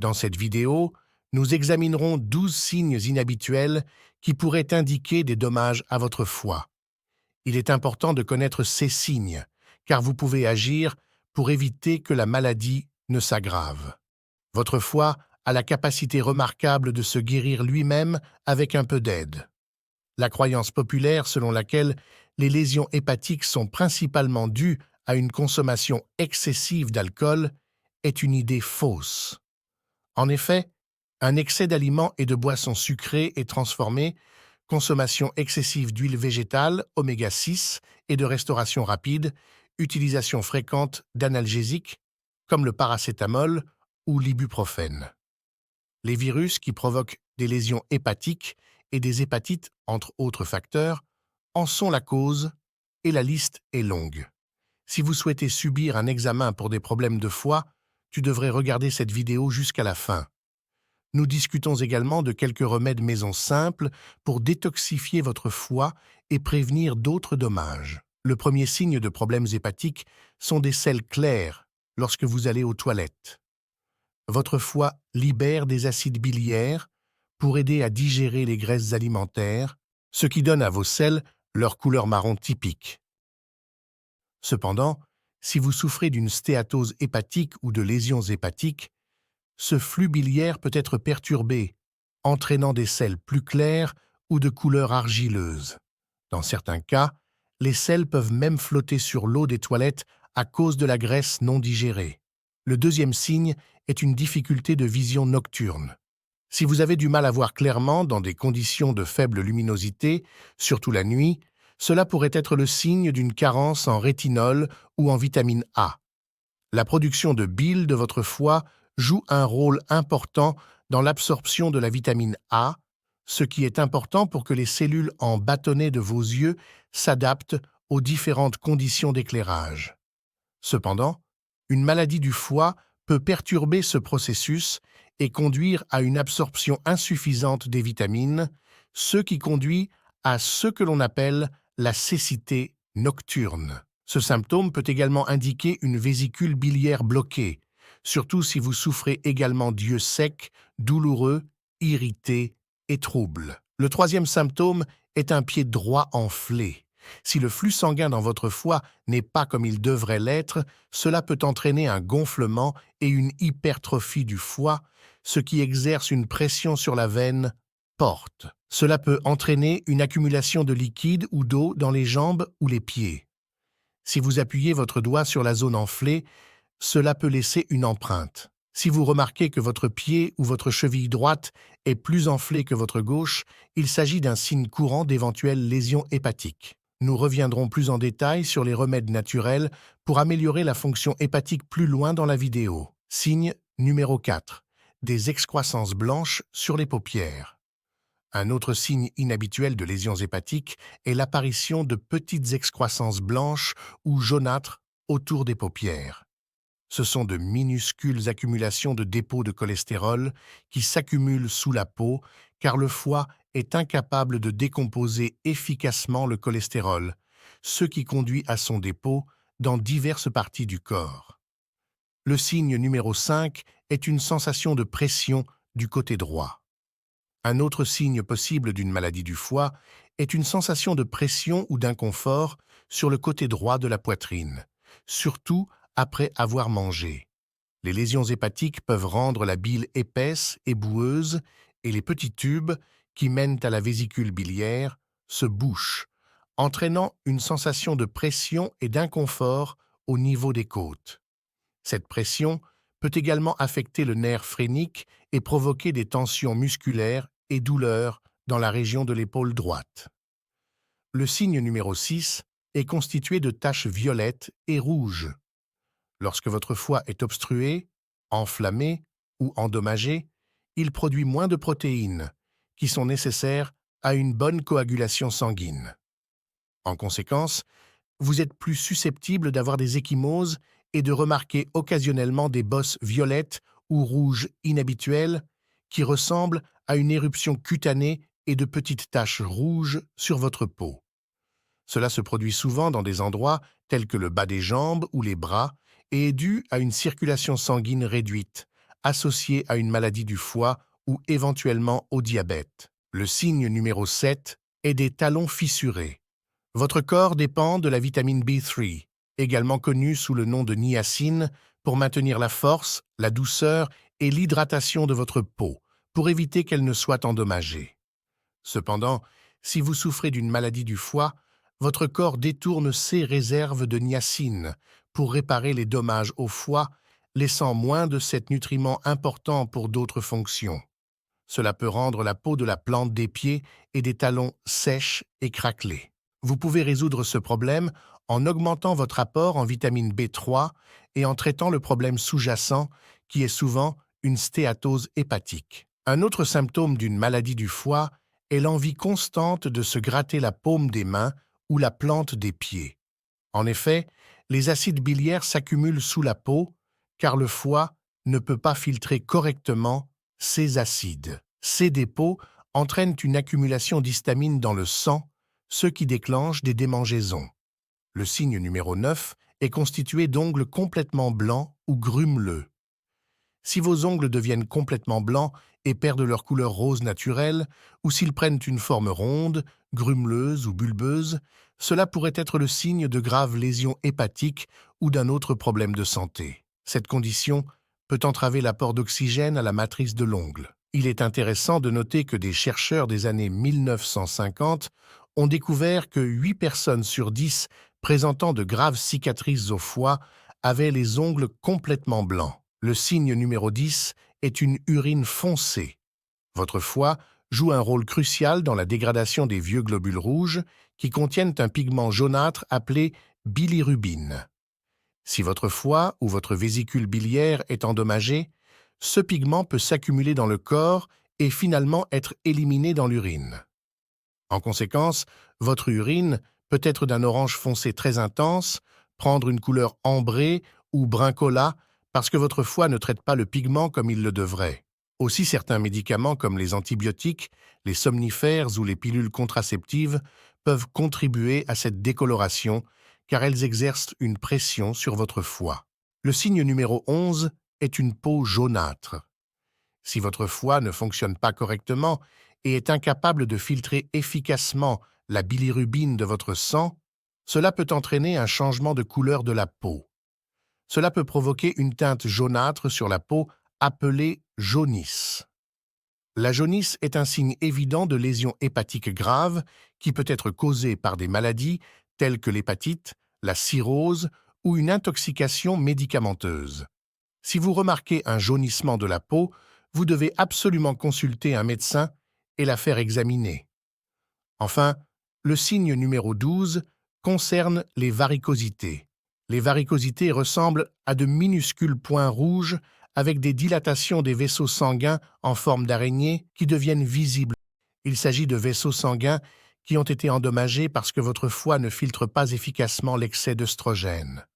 Dans cette vidéo, nous examinerons 12 signes inhabituels qui pourraient indiquer des dommages à votre foie. Il est important de connaître ces signes, car vous pouvez agir pour éviter que la maladie ne s'aggrave. Votre foie a la capacité remarquable de se guérir lui-même avec un peu d'aide. La croyance populaire selon laquelle les lésions hépatiques sont principalement dues à une consommation excessive d'alcool est une idée fausse. En effet, un excès d'aliments et de boissons sucrées et transformées, consommation excessive d'huile végétale, oméga 6 et de restauration rapide, utilisation fréquente d'analgésiques comme le paracétamol ou l'ibuprofène. Les virus qui provoquent des lésions hépatiques et des hépatites, entre autres facteurs, en sont la cause et la liste est longue. Si vous souhaitez subir un examen pour des problèmes de foie, tu devrais regarder cette vidéo jusqu'à la fin. Nous discutons également de quelques remèdes maison simples pour détoxifier votre foie et prévenir d'autres dommages. Le premier signe de problèmes hépatiques sont des selles claires lorsque vous allez aux toilettes. Votre foie libère des acides biliaires pour aider à digérer les graisses alimentaires, ce qui donne à vos selles leur couleur marron typique. Cependant, si vous souffrez d'une stéatose hépatique ou de lésions hépatiques, ce flux biliaire peut être perturbé, entraînant des selles plus claires ou de couleur argileuse. Dans certains cas, les selles peuvent même flotter sur l'eau des toilettes à cause de la graisse non digérée. Le deuxième signe est une difficulté de vision nocturne. Si vous avez du mal à voir clairement dans des conditions de faible luminosité, surtout la nuit, cela pourrait être le signe d'une carence en rétinol ou en vitamine A. La production de bile de votre foie joue un rôle important dans l'absorption de la vitamine A, ce qui est important pour que les cellules en bâtonnets de vos yeux s'adaptent aux différentes conditions d'éclairage. Cependant, une maladie du foie peut perturber ce processus et conduire à une absorption insuffisante des vitamines, ce qui conduit à ce que l'on appelle la cécité nocturne. Ce symptôme peut également indiquer une vésicule biliaire bloquée, surtout si vous souffrez également d'yeux secs, douloureux, irrités et troubles. Le troisième symptôme est un pied droit enflé. Si le flux sanguin dans votre foie n'est pas comme il devrait l'être, cela peut entraîner un gonflement et une hypertrophie du foie, ce qui exerce une pression sur la veine porte. Cela peut entraîner une accumulation de liquide ou d'eau dans les jambes ou les pieds. Si vous appuyez votre doigt sur la zone enflée, cela peut laisser une empreinte. Si vous remarquez que votre pied ou votre cheville droite est plus enflée que votre gauche, il s'agit d'un signe courant d'éventuelles lésions hépatiques. Nous reviendrons plus en détail sur les remèdes naturels pour améliorer la fonction hépatique plus loin dans la vidéo. Signe numéro 4. Des excroissances blanches sur les paupières. Un autre signe inhabituel de lésions hépatiques est l'apparition de petites excroissances blanches ou jaunâtres autour des paupières. Ce sont de minuscules accumulations de dépôts de cholestérol qui s'accumulent sous la peau car le foie est incapable de décomposer efficacement le cholestérol, ce qui conduit à son dépôt dans diverses parties du corps. Le signe numéro 5 est une sensation de pression du côté droit. Un autre signe possible d'une maladie du foie est une sensation de pression ou d'inconfort sur le côté droit de la poitrine, surtout après avoir mangé. Les lésions hépatiques peuvent rendre la bile épaisse et boueuse et les petits tubes qui mènent à la vésicule biliaire se bouchent, entraînant une sensation de pression et d'inconfort au niveau des côtes. Cette pression peut également affecter le nerf phrénique et provoquer des tensions musculaires et douleurs dans la région de l'épaule droite. Le signe numéro 6 est constitué de taches violettes et rouges. Lorsque votre foie est obstrué, enflammé ou endommagé, il produit moins de protéines, qui sont nécessaires à une bonne coagulation sanguine. En conséquence, vous êtes plus susceptible d'avoir des ecchymoses et de remarquer occasionnellement des bosses violettes ou rouges inhabituelles qui ressemblent à une éruption cutanée et de petites taches rouges sur votre peau. Cela se produit souvent dans des endroits tels que le bas des jambes ou les bras et est dû à une circulation sanguine réduite, associé à une maladie du foie ou éventuellement au diabète. Le signe numéro 7 est des talons fissurés. Votre corps dépend de la vitamine B3, également connue sous le nom de niacine, pour maintenir la force, la douceur et l'hydratation de votre peau, pour éviter qu'elle ne soit endommagée. Cependant, si vous souffrez d'une maladie du foie, votre corps détourne ses réserves de niacine pour réparer les dommages au foie, laissant moins de cet nutriment important pour d'autres fonctions. Cela peut rendre la peau de la plante des pieds et des talons sèche et craquelée. Vous pouvez résoudre ce problème en augmentant votre apport en vitamine B3 et en traitant le problème sous-jacent qui est souvent une stéatose hépatique. Un autre symptôme d'une maladie du foie est l'envie constante de se gratter la paume des mains ou la plante des pieds. En effet, les acides biliaires s'accumulent sous la peau car le foie ne peut pas filtrer correctement ces acides. Ces dépôts entraînent une accumulation d'histamine dans le sang, ce qui déclenche des démangeaisons. Le signe numéro 9 est constitué d'ongles complètement blancs ou grumeleux. Si vos ongles deviennent complètement blancs et perdent leur couleur rose naturelle, ou s'ils prennent une forme ronde, grumeleuse ou bulbeuse, cela pourrait être le signe de graves lésions hépatiques ou d'un autre problème de santé. Cette condition peut entraver l'apport d'oxygène à la matrice de l'ongle. Il est intéressant de noter que des chercheurs des années 1950 ont découvert que 8 personnes sur 10 présentant de graves cicatrices au foie avaient les ongles complètement blancs. Le signe numéro 10 est une urine foncée. Votre foie joue un rôle crucial dans la dégradation des vieux globules rouges qui contiennent un pigment jaunâtre appelé bilirubine. Si votre foie ou votre vésicule biliaire est endommagée, ce pigment peut s'accumuler dans le corps et finalement être éliminé dans l'urine. En conséquence, votre urine peut être d'un orange foncé très intense, prendre une couleur ambrée ou brun cola parce que votre foie ne traite pas le pigment comme il le devrait. Aussi, certains médicaments comme les antibiotiques, les somnifères ou les pilules contraceptives peuvent contribuer à cette décoloration car elles exercent une pression sur votre foie. Le signe numéro 11 est une peau jaunâtre. Si votre foie ne fonctionne pas correctement et est incapable de filtrer efficacement la bilirubine de votre sang, cela peut entraîner un changement de couleur de la peau. Cela peut provoquer une teinte jaunâtre sur la peau appelée jaunisse. La jaunisse est un signe évident de lésion hépatique grave qui peut être causée par des maladies telles que l'hépatite, la cirrhose ou une intoxication médicamenteuse. Si vous remarquez un jaunissement de la peau, vous devez absolument consulter un médecin et la faire examiner. Enfin, le signe numéro 12 concerne les varicosités. Les varicosités ressemblent à de minuscules points rouges avec des dilatations des vaisseaux sanguins en forme d'araignée qui deviennent visibles. Il s'agit de vaisseaux sanguins qui ont été endommagés parce que votre foie ne filtre pas efficacement l'excès d'œstrogène.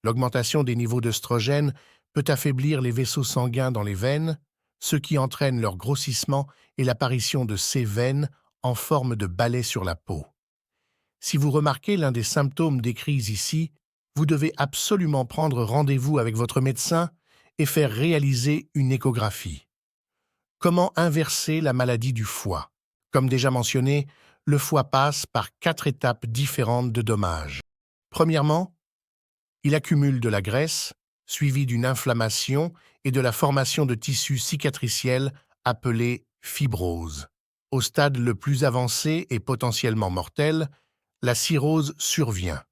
L'augmentation des niveaux d'œstrogène peut affaiblir les vaisseaux sanguins dans les veines, ce qui entraîne leur grossissement et l'apparition de ces veines en forme de balais sur la peau. Si vous remarquez l'un des symptômes décrits ici, vous devez absolument prendre rendez-vous avec votre médecin et faire réaliser une échographie. Comment inverser la maladie du foie? Comme déjà mentionné, le foie passe par 4 étapes différentes de dommages. Premièrement, il accumule de la graisse, suivie d'une inflammation et de la formation de tissus cicatriciels appelés fibroses. Au stade le plus avancé et potentiellement mortel, la cirrhose survient.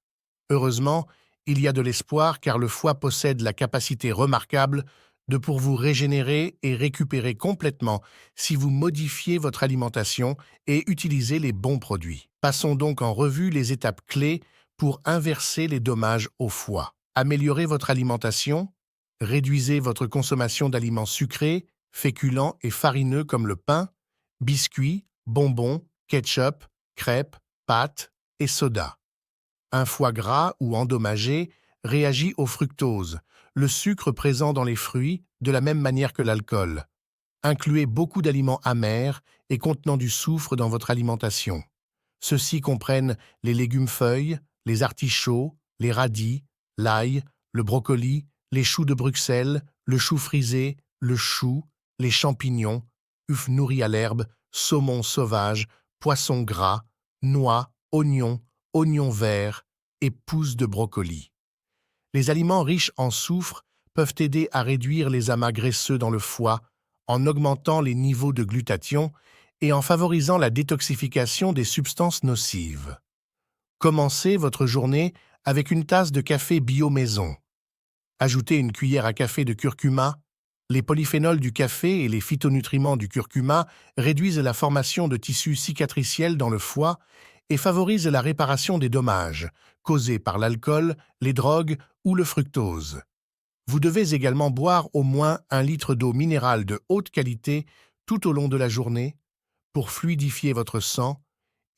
Heureusement, il y a de l'espoir car le foie possède la capacité remarquable de pour vous régénérer et récupérer complètement si vous modifiez votre alimentation et utilisez les bons produits. Passons donc en revue les étapes clés pour inverser les dommages au foie. Améliorez votre alimentation, réduisez votre consommation d'aliments sucrés, féculents et farineux comme le pain, biscuits, bonbons, ketchup, crêpes, pâtes et soda. Un foie gras ou endommagé réagit au fructose, le sucre présent dans les fruits, de la même manière que l'alcool. Incluez beaucoup d'aliments amers et contenant du soufre dans votre alimentation. Ceux-ci comprennent les légumes-feuilles, les artichauts, les radis, l'ail, le brocoli, les choux de Bruxelles, le chou frisé, le chou, les champignons, œufs nourris à l'herbe, saumon sauvage, poisson gras, noix, oignons verts et pousses de brocoli. Les aliments riches en soufre peuvent aider à réduire les amas graisseux dans le foie en augmentant les niveaux de glutathion et en favorisant la détoxification des substances nocives. Commencez votre journée avec une tasse de café bio maison. Ajoutez une cuillère à café de curcuma. Les polyphénols du café et les phytonutriments du curcuma réduisent la formation de tissus cicatriciels dans le foie et favorisent la réparation des dommages causés par l'alcool, les drogues ou le fructose. Vous devez également boire au moins 1 litre d'eau minérale de haute qualité tout au long de la journée pour fluidifier votre sang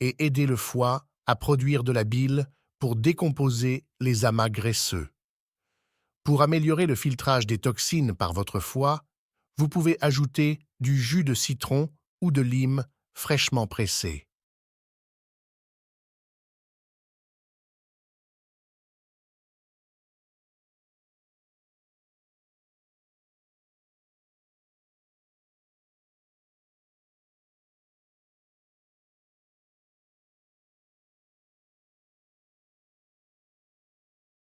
et aider le foie à produire de la bile pour décomposer les amas graisseux. Pour améliorer le filtrage des toxines par votre foie, vous pouvez ajouter du jus de citron ou de lime fraîchement pressé.